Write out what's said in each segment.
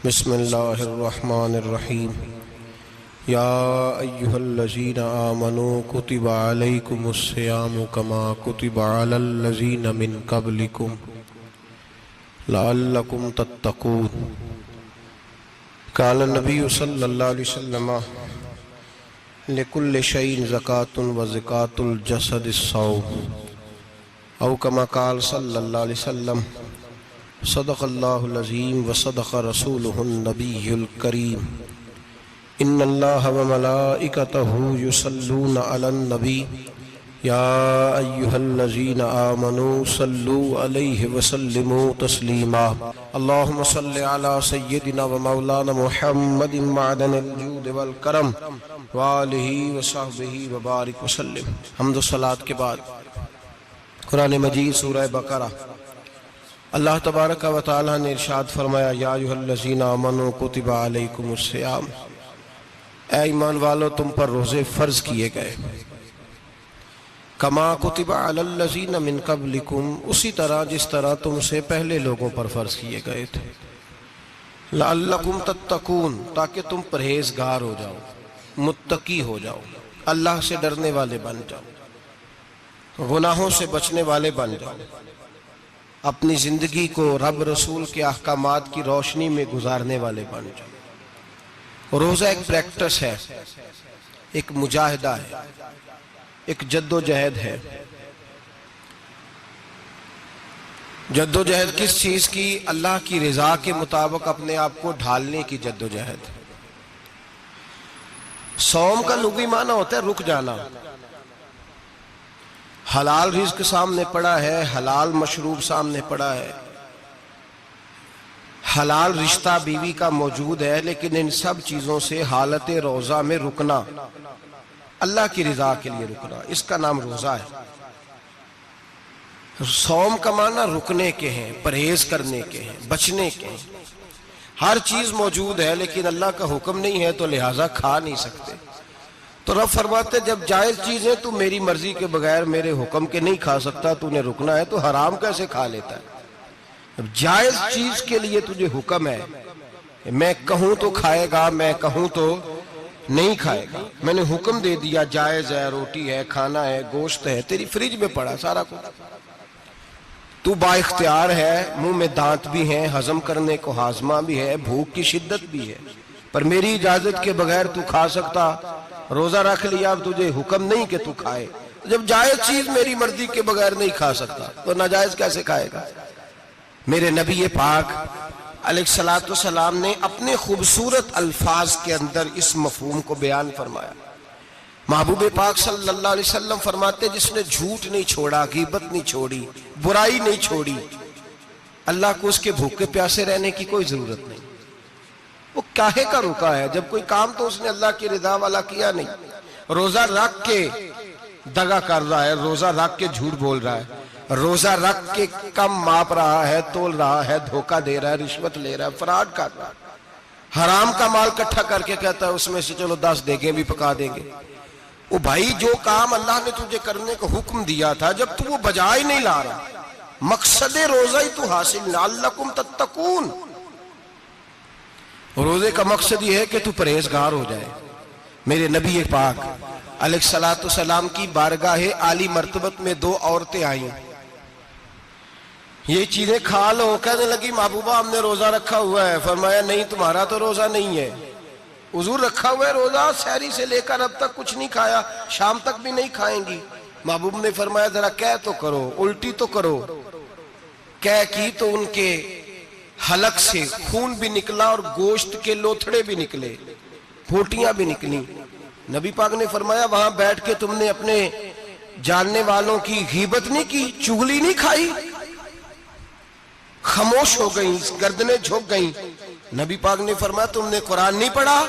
بسم اللہ الرحمن الرحیم یا ایہا الذین آمنوا کتب علیکم الصیام کما کتب علی الذین من قبلکم لعلکم تتقون۔ قال النبی صلی اللہ علیہ وسلم لکل شیء زکاۃ وزکاۃ الجسد الصوم، او کما قال صلی اللہ علیہ وسلم صدق اللہ العظیم وصدق رسولہ النبی الکریم۔ ان اللہ وملائکتہ یصلون علی النبی یا ایہا الذین آمنوا صلوا علیہ وسلموا تسلیما۔ اللہم صل علی سیدنا ومولانا محمد معدن الجود والکرم وآلہ وصحبہ وبارک وسلم۔ حمد و صلاۃ کے بعد قرآن مجید سورہ بقرہ، اللہ تبارک و تعالیٰ نے ارشاد فرمایا یا ایھا الذین آمنوا کتب علیکم الصیام، اے ایمان والو تم پر روزے فرض کیے گئے، کما کتب علی الذین من قبلکم، اسی طرح جس طرح تم سے پہلے لوگوں پر فرض کیے گئے تھے، لعلکم تتقون، تاکہ تم پرہیزگار ہو جاؤ، متقی ہو جاؤ، اللہ سے ڈرنے والے بن جاؤ، گناہوں سے بچنے والے بن جاؤ، اپنی زندگی کو رب رسول کے احکامات کی روشنی میں گزارنے والے بن جاؤ۔ روزہ ایک پریکٹس ہے، ایک مجاہدہ ہے، ایک جد و جہد ہے۔ جد و جہد کس چیز کی؟ اللہ کی رضا کے مطابق اپنے آپ کو ڈھالنے کی جد و جہد۔ صوم کا لغوی معنی ہوتا ہے رک جانا۔ حلال رزق سامنے پڑا ہے، حلال مشروب سامنے پڑا ہے، حلال رشتہ بیوی کا موجود ہے، لیکن ان سب چیزوں سے حالت روزہ میں رکنا، اللہ کی رضا کے لیے رکنا، اس کا نام روزہ ہے۔ صوم کا معنی رکنے کے ہیں، پرہیز کرنے کے ہیں، بچنے کے ہیں۔ ہر چیز موجود ہے لیکن اللہ کا حکم نہیں ہے تو لہٰذا کھا نہیں سکتے۔ تو رب فرماتے جب جائز چیزیں تو میری مرضی کے بغیر میرے حکم کے نہیں کھا سکتا، تو نے رکنا ہے تو حرام کیسے کھا لیتا ہے؟ اب جائز چیز کے لیے تجھے حکم ہے، میں کہوں تو کھائے گا، میں کہوں تو نہیں کھائے گا۔ میں نے حکم دے دیا جائز ہے، روٹی ہے، کھانا ہے، گوشت ہے، تیری فریج میں پڑا سارا کچھ، تو با اختیار ہے، منہ میں دانت بھی ہیں، ہضم کرنے کو ہاضمہ بھی ہے، بھوک کی شدت بھی ہے، پر میری اجازت کے بغیر تو کھا سکتا۔ روزہ رکھ لیا، اب تجھے حکم نہیں کہ تو کھائے۔ جب جائز چیز میری مرضی کے بغیر نہیں کھا سکتا تو ناجائز کیسے کھائے گا؟ میرے نبی پاک علیہ السلام نے اپنے خوبصورت الفاظ کے اندر اس مفہوم کو بیان فرمایا۔ محبوب پاک صلی اللہ علیہ وسلم فرماتے جس نے جھوٹ نہیں چھوڑا، غیبت نہیں چھوڑی، برائی نہیں چھوڑی، اللہ کو اس کے بھوکے پیاسے رہنے کی کوئی ضرورت نہیں۔ وہ کاہے کا رکا ہے؟ جب کوئی کام تو اس نے اللہ کی رضا والا کیا نہیں۔ روزہ رکھ کے دغا کر رہا ہے، روزہ رکھ کے جھوٹ بول رہا ہے، روزہ رکھ کے کم ماپ رہا ہے، تول رہا ہے، دھوکہ دے رہا ہے، رشوت لے رہا ہے، فراڈ کر رہا ہے، حرام کا مال کٹھا کر کے کہتا ہے اس میں سے چلو 10 دیگیں بھی پکا دیں گے۔ وہ بھائی جو کام اللہ نے تجھے کرنے کا حکم دیا تھا، جب تو وہ بجا ہی نہیں لا رہا، مقصد روزہ ہی تو حاصل لعلکم تتقون۔ روزے کا مقصد یہ ہے کہ تو پرہیزگار ہو جائے۔ میرے نبی پاک علیہ السلام کی بارگاہ عالی مرتبت میں 2 عورتیں آئیں، یہ چیزیں کھا لو، کہنے لگی محبوبہ ہم نے روزہ رکھا ہوا ہے۔ فرمایا نہیں، تمہارا تو روزہ نہیں ہے، حضور رکھا ہوا ہے روزہ، سحری سے لے کر اب تک کچھ نہیں کھایا، شام تک بھی نہیں کھائیں گی۔ محبوب نے فرمایا ذرا کہہ تو کرو، الٹی تو کرو۔ کہہ کی تو ان کے حلق سے خون بھی نکلا اور گوشت کے لوتھڑے بھی نکلے، پھوٹیاں بھی نکلی۔ نبی پاک نے فرمایا وہاں بیٹھ کے تم نے اپنے جاننے والوں کی غیبت نہیں کی، چغلی نہیں کھائی؟ خاموش ہو گئیں، گردنیں جھک گئیں۔ نبی پاک نے فرمایا تم نے قرآن نہیں پڑھا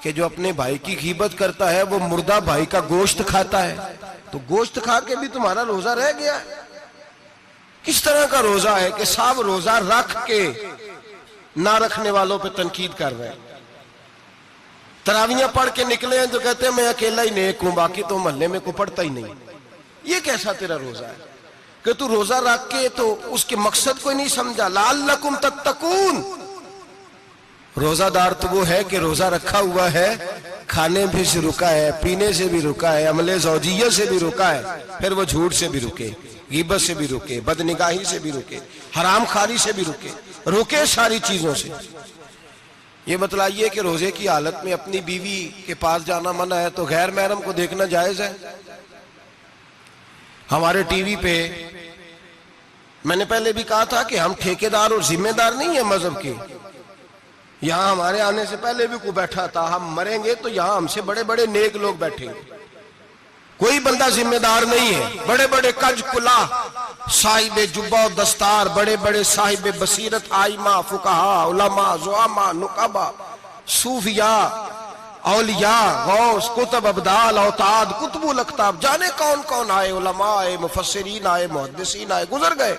کہ جو اپنے بھائی کی غیبت کرتا ہے وہ مردہ بھائی کا گوشت کھاتا ہے؟ تو گوشت کھا کے بھی تمہارا روزہ رہ گیا ہے۔ کس طرح کا روزہ ہے کہ صاحب روزہ رکھ کے نہ رکھنے والوں پہ تنقید کر رہے ہیں۔ تراویحاں پڑھ کے نکلے ہیں تو کہتے ہیں میں اکیلا ہی نیک ہوں، باقی تو محلے میں کوئی پڑھتا ہی نہیں۔ یہ کیسا تیرا روزہ ہے کہ تو روزہ رکھ کے تو اس کے مقصد کو نہیں سمجھا؟ لعلکم تتقون، روزہ دار تو وہ ہے کہ روزہ رکھا ہوا ہے، کھانے بھی سے رکا ہے، پینے سے بھی رکا ہے، عمل زوجیہ سے بھی رکا ہے، پھر وہ جھوٹ سے بھی رکے، غیبت سے بھی رکے، بدنگاہی سے بھی رکے، حرام خواری سے بھی رکے ساری چیزوں سے۔ یہ بتلائیے کہ روزے کی حالت میں اپنی بیوی کے پاس جانا منع ہے تو غیر محرم کو دیکھنا جائز ہے؟ ہمارے ٹی وی پہ میں نے پہلے بھی کہا تھا کہ ہم ٹھیکیدار اور ذمہ دار نہیں ہیں مذہب کے۔ یہاں ہمارے آنے سے پہلے بھی کوئی بیٹھا تھا، ہم مریں گے تو یہاں ہم سے بڑے بڑے نیک لوگ بیٹھیں گے، کوئی بندہ ذمہ دار نہیں ہے۔ بڑے بڑے کج کلا، صاحب جبہ و دستار، بڑے بڑے صاحب بصیرت، آئمہ، فقہا، علماء، زعماء، نقبہ، صوفیاء، اولیاء، غوث، کتب، ابدال، اوتاد، کتب الاقطاب، جانے کون کون آئے، علماء آئے، مفسرین آئے، محدثین آئے، گزر گئے۔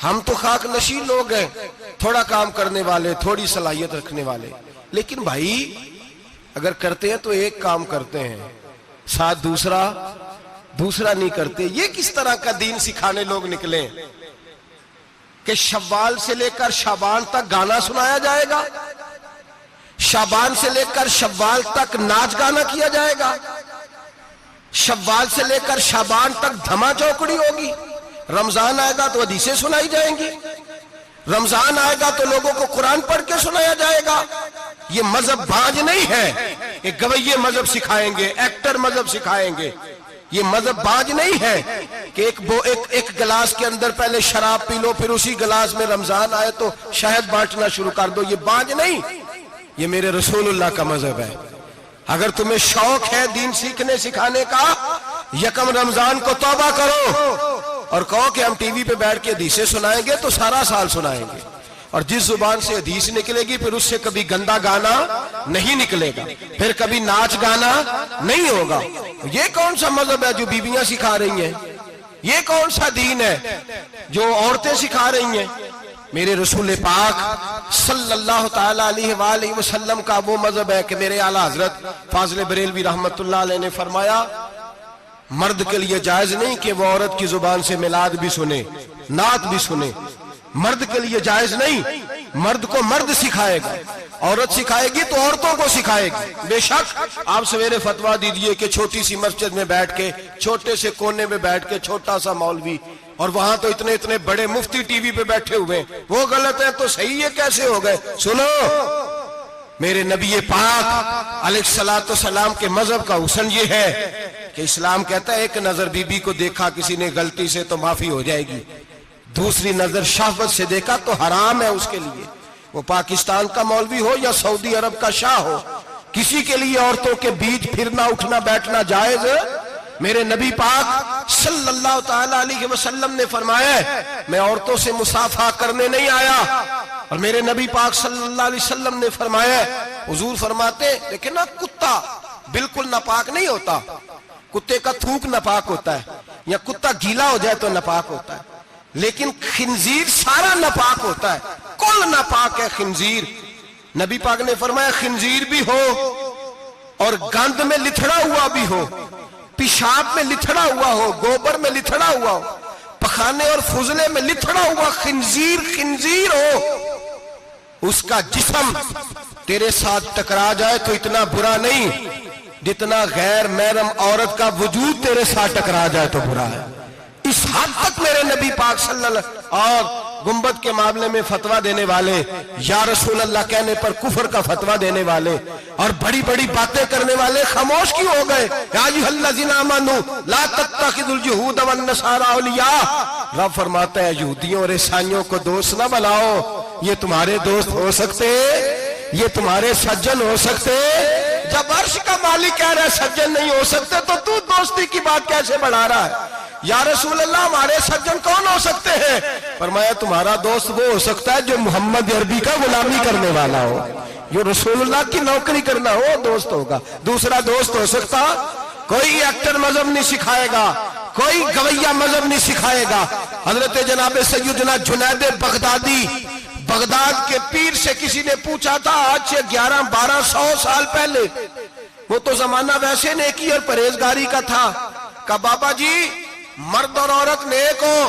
ہم تو خاک نشین لوگ ہیں، تھوڑا کام کرنے والے، تھوڑی صلاحیت رکھنے والے۔ لیکن بھائی اگر کرتے ہیں تو ایک کام کرتے ہیں، ساتھ دوسرا نہیں کرتے۔ یہ کس طرح کا دین سکھانے لوگ نکلے کہ شوال سے لے کر شعبان تک گانا سنایا جائے گا، شعبان سے لے کر شوال تک ناچ گانا کیا جائے گا، شوال سے لے کر شعبان تک دھما چوکڑی ہوگی، رمضان آئے گا تو حدیثیں سنائی جائیں گی، رمضان آئے گا تو لوگوں کو قرآن پڑھ کے سنایا جائے گا۔ یہ مذہب بانج نہیں ہے کہ گویے مذہب سکھائیں گے، ایکٹر مذہب سکھائیں گے۔ یہ مذہب بانج نہیں ہے کہ ایک گلاس کے اندر پہلے شراب پی لو، پھر اسی گلاس میں رمضان آئے تو شہد بانٹنا شروع کر دو۔ یہ بانج نہیں، یہ میرے رسول اللہ کا مذہب ہے۔ اگر تمہیں شوق ہے دین سیکھنے سکھانے کا، یکم رمضان کو توبہ کرو اور کہو کہ ہم ٹی وی پہ بیٹھ کے حدیثیں سنائیں گے تو سارا سال سنائیں گے، اور جس زبان سے حدیث نکلے گی پھر اس سے کبھی گندا گانا نہیں نکلے گا، پھر کبھی ناچ گانا نہیں ہوگا۔ یہ کون سا مذہب ہے جو بیویاں سکھا رہی ہیں؟ یہ کون سا دین ہے جو عورتیں سکھا رہی ہیں؟ میرے رسول پاک صلی اللہ تعالیٰ علیہ وآلہ وسلم کا وہ مذہب ہے کہ میرے اعلیٰ حضرت فاضل بریلوی رحمت اللہ علیہ نے فرمایا، مرد کے لیے جائز نہیں کہ وہ عورت کی زبان سے میلاد بھی سنے، نعت بھی سنے۔ مرد کے لیے جائز نہیں، مرد کو مرد سکھائے گا، عورت سکھائے گی تو عورتوں کو سکھائے گی۔ بے شک آپ سویرے فتویٰ دیجئے کہ چھوٹی سی مسجد میں بیٹھ کے، چھوٹے سے کونے میں بیٹھ کے چھوٹا سا مولوی، اور وہاں تو اتنے بڑے مفتی ٹی وی پہ بیٹھے ہوئے، وہ غلط ہے تو صحیح ہے کیسے ہو گئے؟ سنو، میرے نبی پاک علیہ الصلوۃ والسلام کے مذہب کا حسن یہ ہے کہ اسلام کہتا ہے ایک نظر بی بی کو دیکھا کسی نے غلطی سے تو معافی ہو جائے گی، دوسری نظر شہوت سے دیکھا تو حرام ہے اس کے لیے، وہ پاکستان کا مولوی ہو یا سعودی عرب کا شاہ ہو، کسی کے لیے عورتوں کے بیچ پھرنا اٹھنا بیٹھنا جائز ہے۔ میرے نبی پاک صلی اللہ تعالیٰ علیہ وسلم نے فرمایا ہے میں عورتوں سے مصافحہ کرنے نہیں آیا، اور میرے نبی پاک صلی اللہ علیہ وسلم نے فرمایا ہے، حضور فرماتے لیکن نا کتا بالکل ناپاک نہیں ہوتا، کتے کا تھوک ناپاک ہوتا ہے یا کتا گیلا ہو جائے تو ناپاک ہوتا ہے، لیکن خنزیر سارا ناپاک ہوتا ہے، کل ناپاک ہے خنزیر۔ نبی پاک نے فرمایا خنزیر بھی ہو اور گند میں لتھڑا ہوا بھی ہو، پیشاب میں لتھڑا ہوا ہو، گوبر میں لتھڑا ہوا ہو، پخانے اور فضلے میں لتھڑا ہوا خنزیر ہو، اس کا جسم تیرے ساتھ ٹکرا جائے تو اتنا برا نہیں جتنا غیر محرم عورت کا وجود تیرے ساتھ ٹکرا جائے تو برا ہے۔ اس حد تک میرے نبی پاک صلی اللہ علیہ وسلم اور گنبد کے معاملے میں فتویٰ دینے والے، یا رسول اللہ کہنے پر کفر کا فتویٰ دینے والے اور بڑی بڑی باتیں کرنے والے خاموش کیوں ہو گئے؟ یا ایھا الذین آمنوا لا تتخذوا اليہود والنصارى اولیاء، رب فرماتا ہے یہودیوں اور عیسائیوں کو دوست نہ بناؤ، یہ تمہارے دوست ہو سکتے، یہ تمہارے سجن ہو سکتے؟ جب عرش کا مالک کہہ رہا ہے سجن نہیں ہو سکتے تو دوستی کی بات کیسے بڑھا رہا ہے؟ یا رسول اللہ ہمارے سجن کون ہو سکتے ہیں؟ فرمایا تمہارا دوست وہ ہو سکتا ہے جو محمد عربی کا غلامی کرنے والا ہو، جو رسول اللہ کی نوکری کرنا ہو دوست ہوگا، دوسرا دوست ہو سکتا؟ کوئی ایکٹر مذہب نہیں سکھائے گا، کوئی گویہ مذہب نہیں سکھائے گا۔ حضرت جناب سیدنا جنید بغدادی، بغداد کے پیر سے کسی نے پوچھا تھا آج سے 1100-1200 سال پہلے، وہ تو زمانہ ویسے نیکی اور پرہیزگاری کا تھا، کہا بابا جی مرد اور عورت نیک ہو،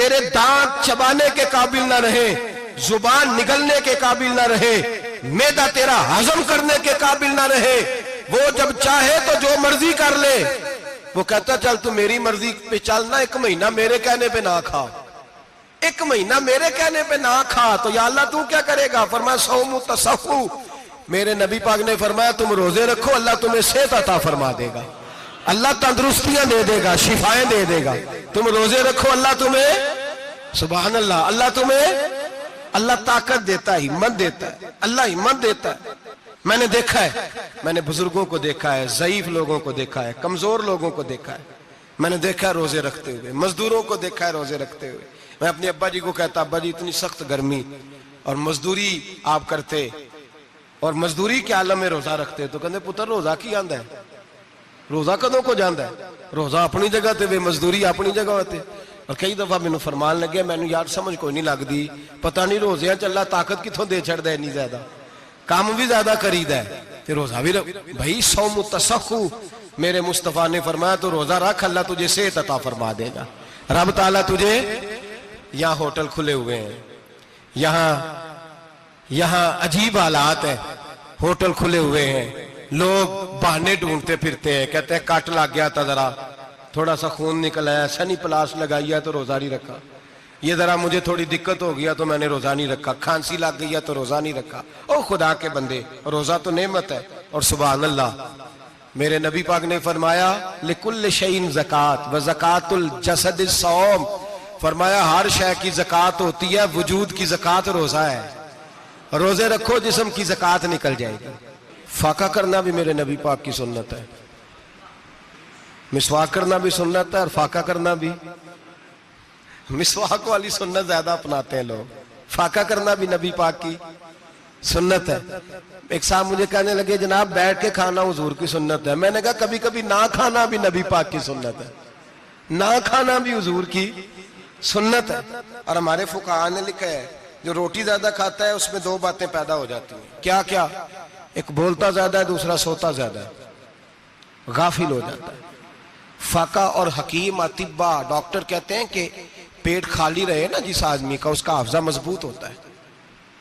تیرے دانت چبانے کے قابل نہ رہے، زبان نگلنے کے قابل نہ رہے، معدہ تیرا ہضم کرنے کے قابل نہ رہے، وہ جب چاہے تو جو مرضی کر لے، وہ کہتا چل تو میری مرضی پہ چلنا، 1 مہینہ میرے کہنے پہ نہ کھا، 1 مہینہ میرے کہنے پہ نہ کھا، تو یا اللہ تو کیا کرے گا؟ فرمایا صوم تصفو، میرے نبی پاک نے فرمایا تم روزے رکھو، اللہ تمہیں صحت عطا فرما دے گا، اللہ تندرستیاں دے دے گا، شفائیں دے دے گا، تم روزے رکھو اللہ تمہیں، سبحان اللہ، اللہ تمہیں، اللہ طاقت دیتا ہے، ہمت دیتا ہے، اللہ ہمت دیتا ہے۔ میں نے دیکھا ہے، میں نے بزرگوں کو دیکھا ہے، ضعیف لوگوں کو دیکھا ہے، کمزور لوگوں کو دیکھا ہے، میں نے دیکھا ہے روزے رکھتے ہوئے، مزدوروں کو دیکھا ہے روزے رکھتے ہوئے۔ میں اپنے ابا جی کو کہتا ابا جی اتنی سخت گرمی اور مزدوری آپ کرتے اور مزدوری کے عالم میں روزہ رکھتے، تو کہتے پتر روزہ کی آندا ہے، روزہ کدوں کو جاندا ہے، روزہ اپنی جگہ تے مزدوری اپنی جگہ ہوتے۔ اور کئی دفعہ مینوں فرمان لگے، مینوں یار سمجھ کوئی نہیں لگدی، پتہ نہیں روزیاں چ اللہ طاقت کتھوں دے چھڑدا ہے اتنی زیادہ، کام بھی زیادہ کریدا ہے تے روزہ بھی بھائی صوم تصخو، میرے مصطفیٰ نے فرمایا تو روزہ رکھ، اللہ تجھے صحت عطا فرما دے گا۔ رب تعالیٰ تجھے، یہاں ہوٹل کھلے ہوئے ہیں، یہاں عجیب حالات ہیں، ہوٹل کھلے ہوئے ہیں، لوگ بہانے ڈھونڈتے پھرتے ہیں، کہتے ہیں کٹ لگ گیا تھا ذرا، تھوڑا سا خون نکل آیا، سنی پلاس لگائی ہے تو روزہ نہیں رکھا، یہ ذرا مجھے تھوڑی دقت ہو گیا تو میں نے روزہ نہیں رکھا، کھانسی لگ گئی ہے تو روزہ نہیں رکھا۔ او خدا کے بندے، روزہ تو نعمت ہے، اور سبحان اللہ میرے نبی پاک نے فرمایا لِكُلِّ شَيْءٍ زکات وَزَكَاتُ الْجَسَدِ الصَّوْمُ، فرمایا ہر شے کی زکات ہوتی ہے، وجود کی زکات روزہ ہے، روزے رکھو جسم کی زکات نکل جائے گی۔ فاقہ کرنا بھی میرے نبی پاک کی سنت ہے، مسواک کرنا بھی سنت ہے، اور فاقہ کرنا بھی، مسواک والی سنت زیادہ اپناتے ہیں لوگ، فاقہ کرنا بھی نبی پاک کی سنت ہے۔ ایک صاحب مجھے کہنے لگے جناب بیٹھ کے کھانا حضور کی سنت ہے، میں نے کہا کبھی کبھی نہ کھانا بھی نبی پاک کی سنت ہے، نہ کھانا بھی حضور کی سنت ہے۔ اور ہمارے فقہاء نے لکھا ہے جو روٹی زیادہ کھاتا ہے اس میں 2 باتیں پیدا ہو جاتی ہیں، کیا کیا؟ ایک بولتا زیادہ ہے، دوسرا سوتا زیادہ ہے، غافل ہو جاتا ہے۔ فقہ اور حکیم اطباء ڈاکٹر کہتے ہیں کہ پیٹ خالی رہے نا جس آدمی کا، اس کا حافظہ مضبوط ہوتا ہے،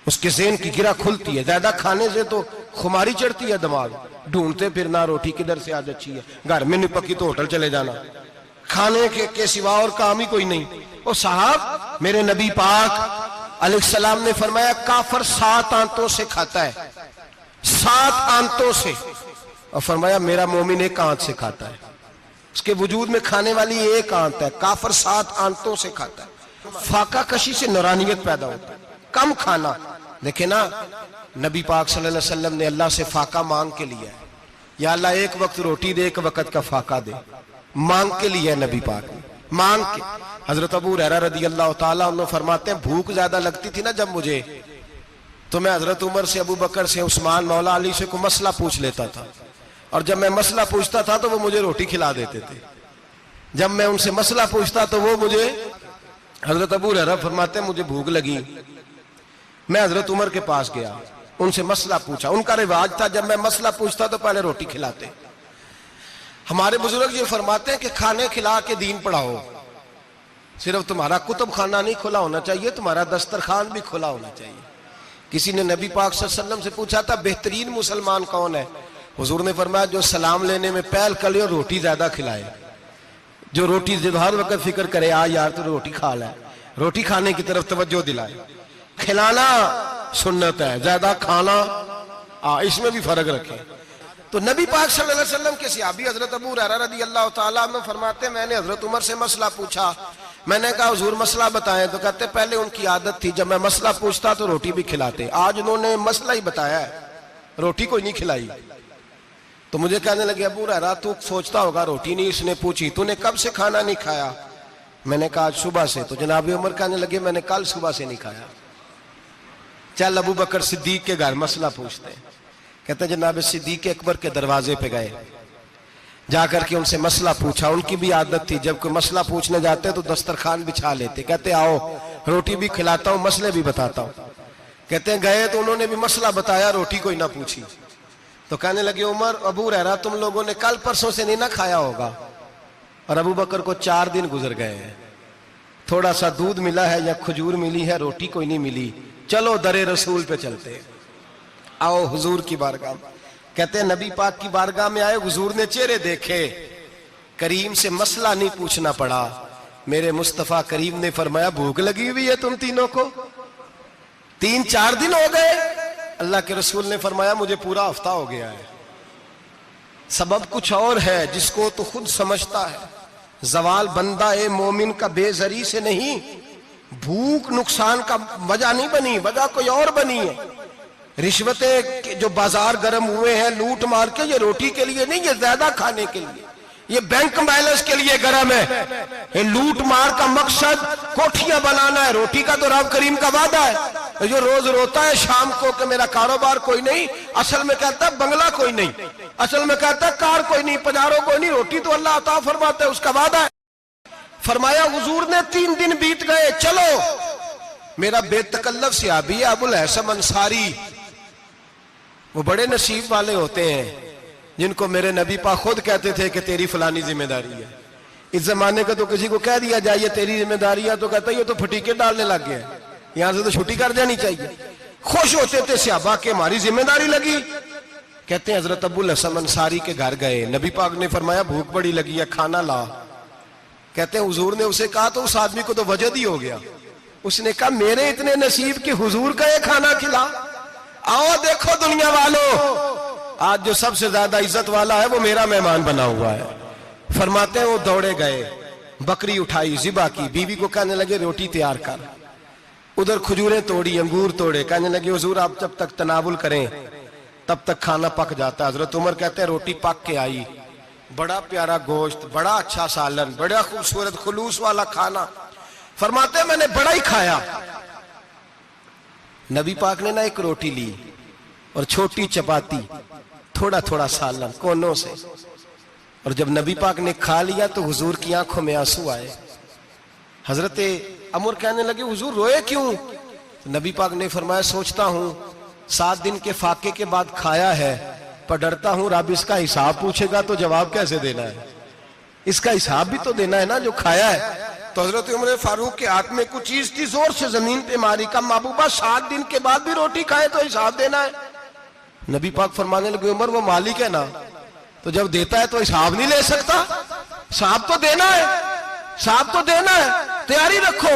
اس کے ذہن کی گرہ کھلتی ہے، زیادہ کھانے سے تو خماری چڑھتی ہے، دماغ ڈھونڈتے پھرنا روٹی کدھر سے آج اچھی ہے، گھر میں نہیں پکی تو ہوٹل چلے جانا، کھانے کے سوا اور کام ہی کوئی نہیں۔ اور صاحب میرے نبی پاک علیہ السلام نے فرمایا کافر 7 آنتوں سے کھاتا ہے، 7 آنتوں سے، اور فرمایا میرا مومن 1 آنت سے کھاتا ہے، اس کے وجود میں کھانے والی 1 آنت ہے، کافر 7 آنتوں سے کھاتا ہے۔ فاقہ کشی سے نورانیت پیدا ہوتا ہے، کم کھانا۔ دیکھیں نا نبی پاک صلی اللہ علیہ وسلم نے اللہ سے فاقہ مانگ کے لیا ہے، یا اللہ 1 وقت روٹی دے، 1 وقت کا فاقہ دے، مانگ کے لیا ہے نبی پاک نے، مانگ کے۔ حضرت ابو ہریرہ رضی اللہ تعالیٰ عنہ فرماتے ہیں بھوک زیادہ لگتی تھی نا جب مجھے، تو میں حضرت عمر سے، ابو بکر سے، عثمان، مولا علی سے کوئی مسئلہ پوچھ لیتا تھا، اور جب میں مسئلہ پوچھتا تھا تو وہ مجھے روٹی کھلا دیتے تھے، جب میں ان سے مسئلہ پوچھتا تو وہ مجھے، حضرت ابو ہریرہ فرماتے ہیں مجھے بھوک لگی، میں حضرت عمر کے پاس گیا، ان سے مسئلہ پوچھا، ان کا رواج تھا جب میں مسئلہ پوچھتا تو پہلے روٹی کھلاتے۔ ہمارے بزرگ یہ فرماتے ہیں کہ کھانے کھلا کے دین پڑھاؤ، صرف تمہارا کتب خانہ نہیں کھلا ہونا چاہیے، تمہارا دسترخوان بھی کھلا ہونا چاہیے۔ کسی نے نبی پاک صلی اللہ علیہ وسلم سے پوچھا تھا بہترین مسلمان کون ہے؟ حضور نے فرمایا جو سلام لینے میں پہل کرے اور روٹی زیادہ کھلائے، جو روٹی ہر وقت فکر کرے آ یار تو روٹی کھا لے، روٹی کھانے کی طرف توجہ دلائے۔ کھلانا سنت ہے، زیادہ کھانا اس میں بھی فرق رکھے۔ تو نبی پاک صلی اللہ علیہ وسلم کے صحابی حضرت ابو ہریرہ رضی اللہ تعالیٰ عنہ فرماتے ہیں میں نے حضرت عمر سے مسئلہ پوچھا، میں نے کہا حضور مسئلہ بتائیں، تو کہتے پہلے ان کی عادت تھی جب میں مسئلہ پوچھتا تو روٹی بھی کھلاتے، آج انہوں نے مسئلہ ہی بتایا ہے، روٹی کوئی نہیں کھلائی۔ تو مجھے کہنے لگے ابو ہریرہ تو سوچتا ہوگا روٹی نہیں اس نے پوچھی، تو نے کب سے کھانا نہیں کھایا؟ میں نے کہا آج صبح سے۔ تو جناب عمر کہنے لگے میں نے کل صبح سے نہیں کھایا۔ چل ابو بکر صدیق کے گھر مسئلہ پوچھتے ہیں، کہتے ہیں جناب صدیق اکبر کے دروازے پہ گئے، جا کر کے ان سے مسئلہ پوچھا۔ ان کی بھی عادت تھی جب کوئی مسئلہ پوچھنے جاتے تو دسترخوان بچھا لیتے، کہتے آؤ روٹی بھی کھلاتا ہوں مسئلے بھی بتاتا ہوں۔ کہتے ہیں گئے تو انہوں نے بھی مسئلہ بتایا، روٹی کوئی نہ پوچھی۔ تو کہنے لگے عمر ابو ہریرہ تم لوگوں نے کل پرسوں سے نہیں نہ کھایا ہوگا، اور ابو بکر کو 4 دن گزر گئے ہیں۔ تھوڑا سا دودھ ملا ہے یا کھجور ملی ہے، روٹی کوئی نہیں ملی، چلو در رسول پہ چلتے ہیں، آؤ حضور کی بارگاہ میں۔ کہتے ہیں نبی پاک کی بارگاہ میں آئے، حضور نے چہرے دیکھے، کریم سے مسئلہ نہیں پوچھنا پڑا، میرے مصطفیٰ کریم نے فرمایا بھوک لگی ہوئی ہے تم تینوں کو؟ 3-4 دن ہو گئے؟ اللہ کے رسول نے فرمایا مجھے پورا ہفتہ ہو گیا ہے۔ سبب کچھ اور ہے جس کو تو خود سمجھتا ہے، زوال بندہ مومن کا بے زری سے نہیں، بھوک نقصان کا وجہ نہیں بنی، وجہ کوئی اور بنی ہے۔ رشوتیں جو بازار گرم ہوئے ہیں لوٹ مار کے، یہ روٹی کے لیے نہیں، یہ زیادہ کھانے کے لیے، یہ بینک بیلنس کے لیے گرم ہے۔ یہ لوٹ مار کا مقصد کوٹھیاں بنانا ہے، روٹی کا تو رب کریم کا وعدہ ہے۔ جو روز روتا ہے شام کو کہ میرا کاروبار کوئی نہیں، اصل میں کہتا ہے بنگلہ کوئی نہیں، اصل میں کہتا ہے کار کوئی نہیں، پجارو کوئی نہیں، روٹی تو اللہ عطا فرماتا ہے، اس کا وعدہ ہے۔ فرمایا حضور نے 3 دن بیت گئے، چلو میرا بے تکلف صحابی ہے ابو الحسن انصاری، وہ بڑے نصیب والے ہوتے ہیں جن کو میرے نبی پاک خود کہتے تھے کہ تیری فلانی ذمہ داری ہے۔ اس زمانے کا تو کسی کو کہہ دیا جائے یہ تیری ذمہ داری ہے تو کہتا ہے یہ تو پھٹیکے ڈالنے لگ گیا، یہاں سے تو چھٹی کر جانی چاہیے۔ خوش ہوتے تھے صحابہ کہ ہماری ذمہ داری لگی۔ کہتے ہیں حضرت ابو الحسن انصاری کے گھر گئے، نبی پاک نے فرمایا بھوک بڑی لگی ہے، کھانا لا۔ کہتے ہیں حضور نے اسے کہا تو اس آدمی کو تو وجد ہی ہو گیا، اس نے کہا میرے اتنے نصیب کہ حضور کا یہ کھانا کھلا۔ آؤ دیکھو دنیا والو، آج جو سب سے زیادہ عزت والا ہے وہ میرا مہمان بنا ہوا ہے۔ فرماتے ہیں وہ دوڑے گئے، بکری اٹھائی، ذبح کی، بیوی کو کہنے لگے روٹی تیار کر، ادھر کھجوریں توڑی، انگور توڑے، کہنے لگے حضور آپ جب تک تناول کریں تب تک کھانا پک جاتا ہے۔ حضرت عمر کہتے ہیں روٹی پک کے آئی، بڑا پیارا گوشت، بڑا اچھا سالن، بڑا خوبصورت خلوص والا کھانا۔ فرماتے ہیں میں نے بڑا ہی کھایا۔ نبی پاک نے نہ ایک روٹی لی اور چھوٹی چپاتی، تھوڑا تھوڑا سالن کونوں سے، اور جب نبی پاک نے کھا لیا تو حضور کی آنکھوں میں آنسو آئے۔ حضرت عمر کہنے لگے حضور روئے کیوں؟ نبی پاک نے فرمایا سوچتا ہوں 7 دن کے فاقے کے بعد کھایا ہے، پر ڈرتا ہوں رب اس کا حساب پوچھے گا تو جواب کیسے دینا ہے، اس کا حساب بھی تو دینا ہے نا جو کھایا ہے۔ تو حضرت عمر فاروق کے ہاتھ میں کچھ چیز تھی، زور سے زمین پہ ماری، کا محبوبہ 7 دن کے بعد بھی روٹی کھائے تو حساب دینا ہے۔ نبی پاک فرمانے لگے عمر وہ مالک ہے نا، تو جب دیتا ہے تو حساب نہیں لے سکتا، حساب تو دینا ہے، حساب تو دینا ہے، تیاری رکھو۔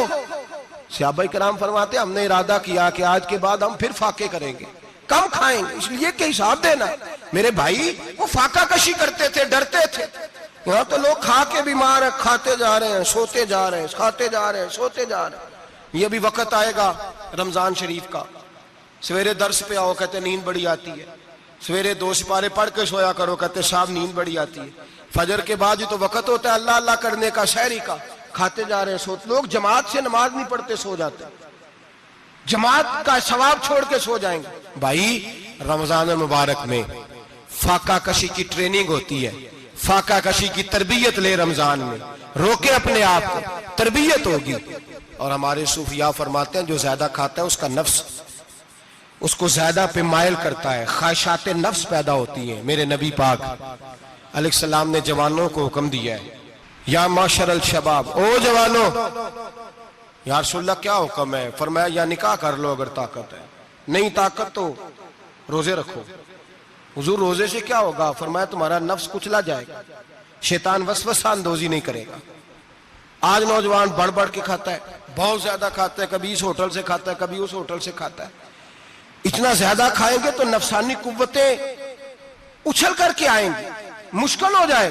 صحابہ کرام فرماتے ہم نے ارادہ کیا کہ آج کے بعد ہم پھر فاقے کریں گے، کم کھائیں گے، اس لیے کہ حساب دینا ہے۔ میرے بھائی وہ فاقہ کشی کرتے تھے، ڈرتے تھے۔ یہاں تو لوگ کھا کے بیمار ہیں، کھاتے جا رہے ہیں، سوتے جا رہے ہیں، کھاتے جا رہے ہیں، سوتے جا رہے ہیں۔ یہ بھی وقت آئے گا رمضان شریف کا، سویرے درس پہ آؤ کہتے نیند بڑی آتی ہے، سویرے 2 سپارے پڑھ کے سویا کرو کہتے صاحب نیند بڑی آتی ہے، فجر کے بعد ہی تو وقت ہوتا ہے اللہ اللہ کرنے کا، سحری کا، کھاتے جا رہے ہیں، سوتے۔ لوگ جماعت سے نماز نہیں پڑھتے، سو جاتے، جماعت کا ثواب چھوڑ کے سو جائیں گے۔ بھائی رمضان مبارک میں فاقہ کشی کی ٹریننگ ہوتی ہے، فاقہ کشی کی تربیت لے، رمضان میں روکے اپنے آپ کو، تربیت ہوگی۔ اور ہمارے صوفیاء فرماتے ہیں جو زیادہ کھاتا ہے اس کا نفس اس کو زیادہ پہ مائل کرتا ہے، خواہشات نفس پیدا ہوتی ہیں۔ میرے نبی پاک علیہ السلام نے جوانوں کو حکم دیا ہے، یا معاشر الشباب، او جوانوں، یا رسول اللہ کیا حکم ہے؟ فرمایا یا نکاح کر لو اگر طاقت ہے، نہیں طاقت تو روزے رکھو۔ حضور روزے سے کیا ہوگا؟ فرمایا تمہارا نفس کچلا جائے گا، شیطان وسوسہ اندوزی نہیں کرے گا۔ آج نوجوان بڑھ بڑھ کے کھاتا ہے، بہت زیادہ کھاتا ہے، کبھی اس ہوٹل سے کھاتا ہے، کبھی اس ہوٹل سے کھاتا ہے۔ اتنا زیادہ کھائیں گے تو نفسانی قوتیں اچھل کر کے آئیں گی، مشکل ہو جائے۔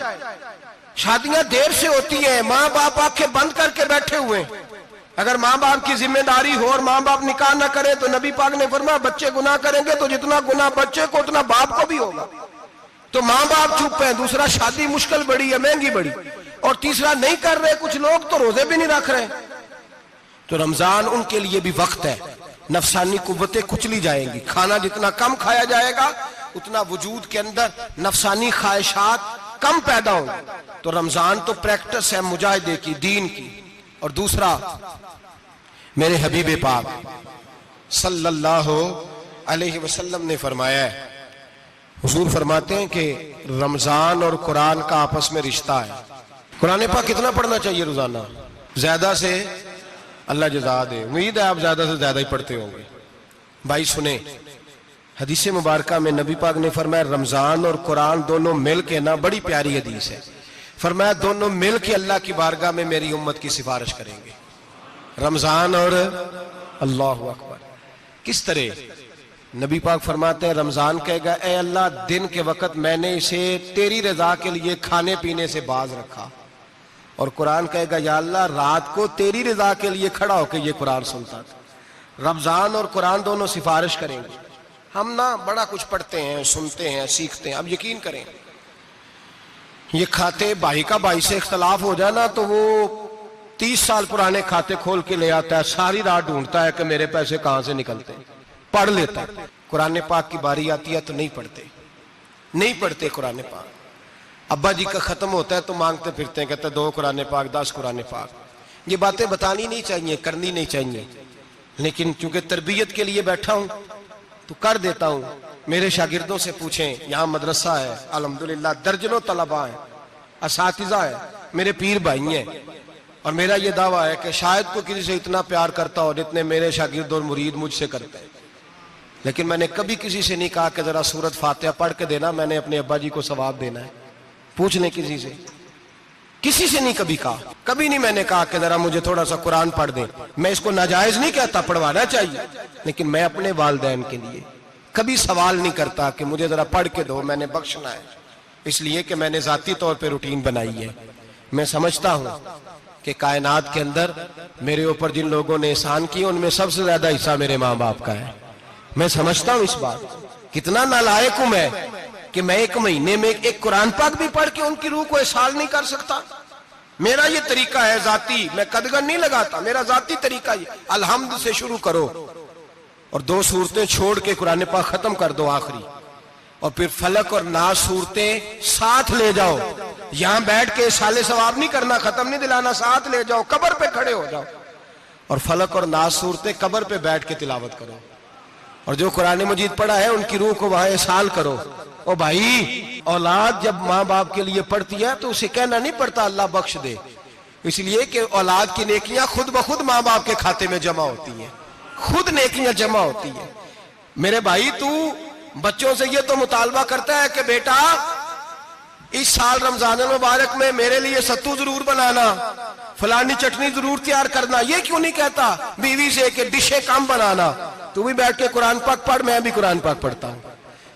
شادیاں دیر سے ہوتی ہیں، ماں باپ آنکھیں بند کر کے بیٹھے ہوئے ہیں۔ اگر ماں باپ کی ذمہ داری ہو اور ماں باپ نکاح نہ کرے تو نبی پاک نے فرمایا بچے گناہ کریں گے تو جتنا گناہ بچے کو اتنا باپ کو بھی ہوگا۔ تو ماں باپ چپ ہیں، دوسرا شادی مشکل بڑی ہے، مہنگی بڑی، اور تیسرا نہیں کر رہے، کچھ لوگ تو روزے بھی نہیں رکھ رہے۔ تو رمضان ان کے لیے بھی وقت ہے، نفسانی قوتیں کچلی جائیں گی، کھانا جتنا کم کھایا جائے گا اتنا وجود کے اندر نفسانی خواہشات کم پیدا ہوں۔ تو رمضان تو پریکٹس ہے مجاہدے کی، دین کی۔ اور دوسرا میرے حبیب پاک صلی اللہ علیہ وسلم نے فرمایا ہے، حضور فرماتے ہیں کہ رمضان اور قرآن کا آپس میں رشتہ ہے۔ قرآن پاک کتنا پڑھنا چاہیے روزانہ؟ زیادہ سے اللہ جزا دے. امید ہے آپ زیادہ سے زیادہ ہی پڑھتے ہوں گے. بھائی سنیں، حدیث مبارکہ میں نبی پاک نے فرمایا رمضان اور قرآن دونوں مل کے نا، بڑی پیاری حدیث ہے، فرمایا دونوں مل کے اللہ کی بارگاہ میں میری امت کی سفارش کریں گے. رمضان اور اللہ اکبر. کس طرح؟ نبی پاک فرماتے ہیں رمضان کہے گا اے اللہ دن کے وقت میں نے اسے تیری رضا کے لیے کھانے پینے سے باز رکھا، اور قرآن کہے گا یا اللہ رات کو تیری رضا کے لیے کھڑا ہو کے یہ قرآن سنتا تھا. رمضان اور قرآن دونوں سفارش کریں گے. ہم نا بڑا کچھ پڑھتے ہیں، سنتے ہیں، سیکھتے ہیں. اب یقین کریں یہ کھاتے بھائی کا بھائی سے اختلاف ہو جائے نا تو وہ 30 سال پرانے کھاتے کھول کے لے آتا ہے، ساری رات ڈھونڈتا ہے کہ میرے پیسے کہاں سے نکلتے ہیں. پڑھ لیتا ہے. قرآن پاک کی باری آتی ہے تو نہیں پڑھتے قرآن پاک. ابا جی کا ختم ہوتا ہے تو مانگتے پھرتے ہیں، کہتے ہیں 2 قرآن پاک 10 قرآن پاک. یہ باتیں بتانی نہیں چاہیے، کرنی نہیں چاہیے، لیکن چونکہ تربیت کے لیے بیٹھا ہوں تو کر دیتا ہوں. میرے شاگردوں سے پوچھیں، یہاں مدرسہ ہے الحمدللہ، درجنوں طلباء ہیں، اساتذہ ہیں، میرے پیر بھائی ہیں، اور میرا یہ دعویٰ ہے کہ شاید کوئی کسی سے اتنا پیار کرتا ہو جتنے میرے شاگرد اور مرید مجھ سے کرتے ہیں. لیکن میں نے کبھی کسی سے نہیں کہا کہ ذرا سورت فاتحہ پڑھ کے دینا، میں نے اپنے ابا جی کو ثواب دینا ہے. پوچھ لیں کسی سے، کسی سے نہیں کبھی کہا. کبھی نہیں میں نے کہا کہ ذرا مجھے تھوڑا سا قرآن پڑھ دیں. میں اس کو ناجائز نہیں کہتا، پڑھوانا چاہیے، لیکن میں اپنے والدین کے لیے کبھی سوال نہیں کرتا کہ مجھے ذرا پڑھ کے دو، میں نے بخشنا ہے. اس لیے کہ میں نے ذاتی طور پہ روٹین بنائی ہے. میں سمجھتا ہوں کہ کائنات کے اندر میرے اوپر جن لوگوں نے احسان کیے ان میں سب سے زیادہ حصہ میرے ماں باپ کا ہے. میں سمجھتا ہوں اس بات. کتنا نالائق ہوں میں کہ میں 1 مہینے میں ایک قرآن پاک بھی پڑھ کے ان کی روح کو احسال نہیں کر سکتا. میرا یہ طریقہ ہے ذاتی، میں قدغن نہیں لگاتا، میرا ذاتی طریقہ یہ. الحمد سے شروع کرو اور 2 سورتیں چھوڑ کے قرآن پاک ختم کر دو آخری، اور پھر فلق اور ناس صورتیں ساتھ لے جاؤ. یہاں بیٹھ کے سال ثواب نہیں کرنا، ختم نہیں دلانا، ساتھ لے جاؤ، قبر پہ کھڑے ہو جاؤ اور فلق اور ناس صورتیں قبر پہ بیٹھ کے تلاوت کرو. اور جو قرآن مجید پڑھا ہے ان کی روح کو وہاں احسال کرو. او بھائی، اولاد جب ماں باپ کے لیے پڑھتی ہے تو اسے کہنا نہیں پڑتا اللہ بخش دے، اس لیے کہ اولاد کی نیکیاں خود بخود ماں باپ کے کھاتے میں جمع ہوتی ہیں، خود نیکیاں جمع ہوتی ہیں. میرے بھائی تو بچوں سے یہ تو مطالبہ کرتا ہے کہ بیٹا اس سال رمضان المبارک میں میرے لیے ستو ضرور بنانا، فلانی چٹنی ضرور تیار کرنا. یہ کیوں نہیں کہتا بیوی سے کہ ڈشیں کم بنانا، تو بھی بیٹھ کے قرآن پاک پڑھ، میں بھی قرآن پاک پڑھتا ہوں.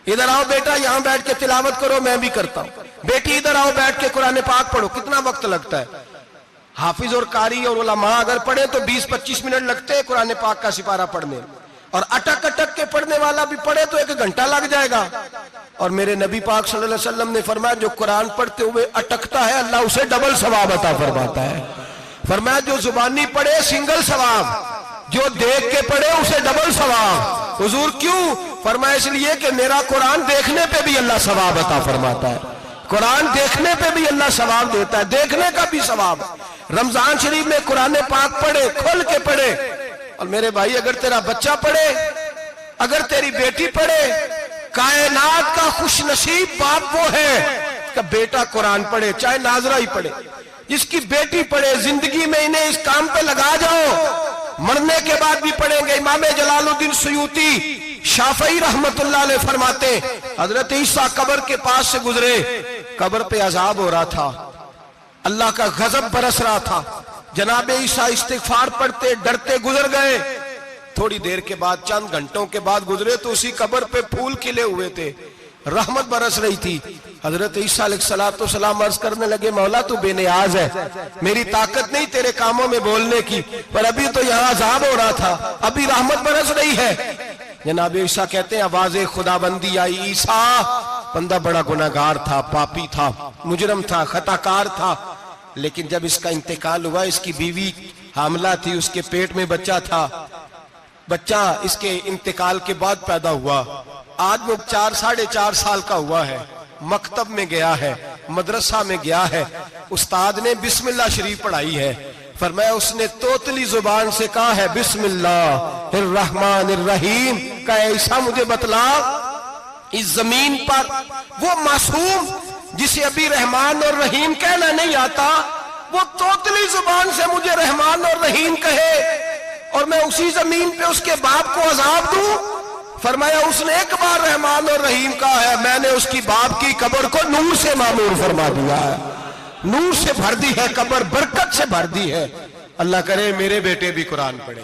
ادھر آؤ بیٹا یہاں بیٹھ کے تلاوت کرو، میں بھی کرتا ہوں. بیٹی ادھر آؤ بیٹھ کے قرآن پاک پڑھو. کتنا وقت لگتا ہے؟ حافظ اور قاری اور علماء اگر پڑھے تو 20-25 منٹ لگتے ہیں قرآن پاک کا سپارہ پڑھنے، اور اٹک اٹک کے پڑھنے والا بھی پڑھے تو 1 گھنٹہ لگ جائے گا. اور میرے نبی پاک صلی اللہ علیہ وسلم نے فرمایا جو قرآن پڑھتے ہوئے اٹکتا ہے اللہ اسے ڈبل ثواب عطا فرماتا ہے. فرمایا جو زبانی پڑھے سنگل ثواب، جو دیکھ کے پڑھے اسے ڈبل ثواب. حضور کیوں؟ فرمایا اس لیے کہ میرا قرآن دیکھنے پہ بھی اللہ ثواب عطا فرماتا ہے. قرآن دیکھنے پہ بھی اللہ ثواب دیتا ہے، دیکھنے کا بھی ثواب. رمضان شریف میں قرآن پاک پڑھے، کھول کے پڑھے. اور میرے بھائی اگر تیرا بچہ پڑھے، اگر تیری بیٹی پڑھے، کائنات کا خوش نصیب باپ وہ ہے کہ بیٹا قرآن پڑھے، چاہے ناظرہ ہی پڑھے. جس کی بیٹی پڑھے، زندگی میں انہیں اس کام پہ لگا جاؤ، مرنے کے بعد بھی پڑھیں گے. امام جلال الدین سیوطی شافعی رحمت اللہ علیہ فرماتے حضرت عیسیٰ قبر کے پاس سے گزرے، قبر پہ عذاب ہو رہا تھا، اللہ کا غضب برس رہا تھا. جناب عیسیٰ استغفار پڑھتے ڈرتے گزر گئے. تھوڑی دیر کے بعد، چند گھنٹوں کے بعد گزرے تو اسی قبر پہ پھول کھلے ہوئے تھے، رحمت برس رہی تھی. حضرت عیسیٰ علیہ السلام عرض کرنے لگے مولا تو بے نیاز ہے، میری طاقت نہیں تیرے کاموں میں بولنے کی، پر ابھی تو یہاں عذاب ہو رہا تھا، ابھی رحمت برس رہی ہے. جناب عیسیٰ کہتے ہیں آواز خدا بندی آئی، عیسیٰ بندہ بڑا گناہگار تھا، پاپی تھا، مجرم تھا، خطاکار تھا، لیکن جب اس کا انتقال ہوا، اس کی بیوی حاملہ تھی، اس کے پیٹ میں بچہ تھا، بچہ اس کے انتقال کے بعد پیدا ہوا. آج وہ 4-4.5 سال کا ہوا ہے، مکتب میں گیا ہے، مدرسہ میں گیا ہے، استاد نے بسم اللہ شریف پڑھائی ہے. فرمایا اس نے توتلی زبان سے کہا ہے بسم اللہ الرحمن الرحیم. کہا عیسیٰ مجھے بتلا اس زمین پر وہ معصوم جسے ابھی رحمان اور رحیم کہنا نہیں آتا، وہ توتلی زبان سے مجھے رحمان اور رحیم کہے اور میں اسی زمین پہ اس کے باپ کو عذاب دوں؟ فرمایا اس نے ایک بار رحمان اور رحیم کہا ہے، میں نے اس کی باپ کی قبر کو نور سے معمور فرما دیا ہے، نور سے بھر دی ہے قبر، برکت سے بھر دی ہے۔ اللہ کرے میرے بیٹے بھی قرآن پڑھے،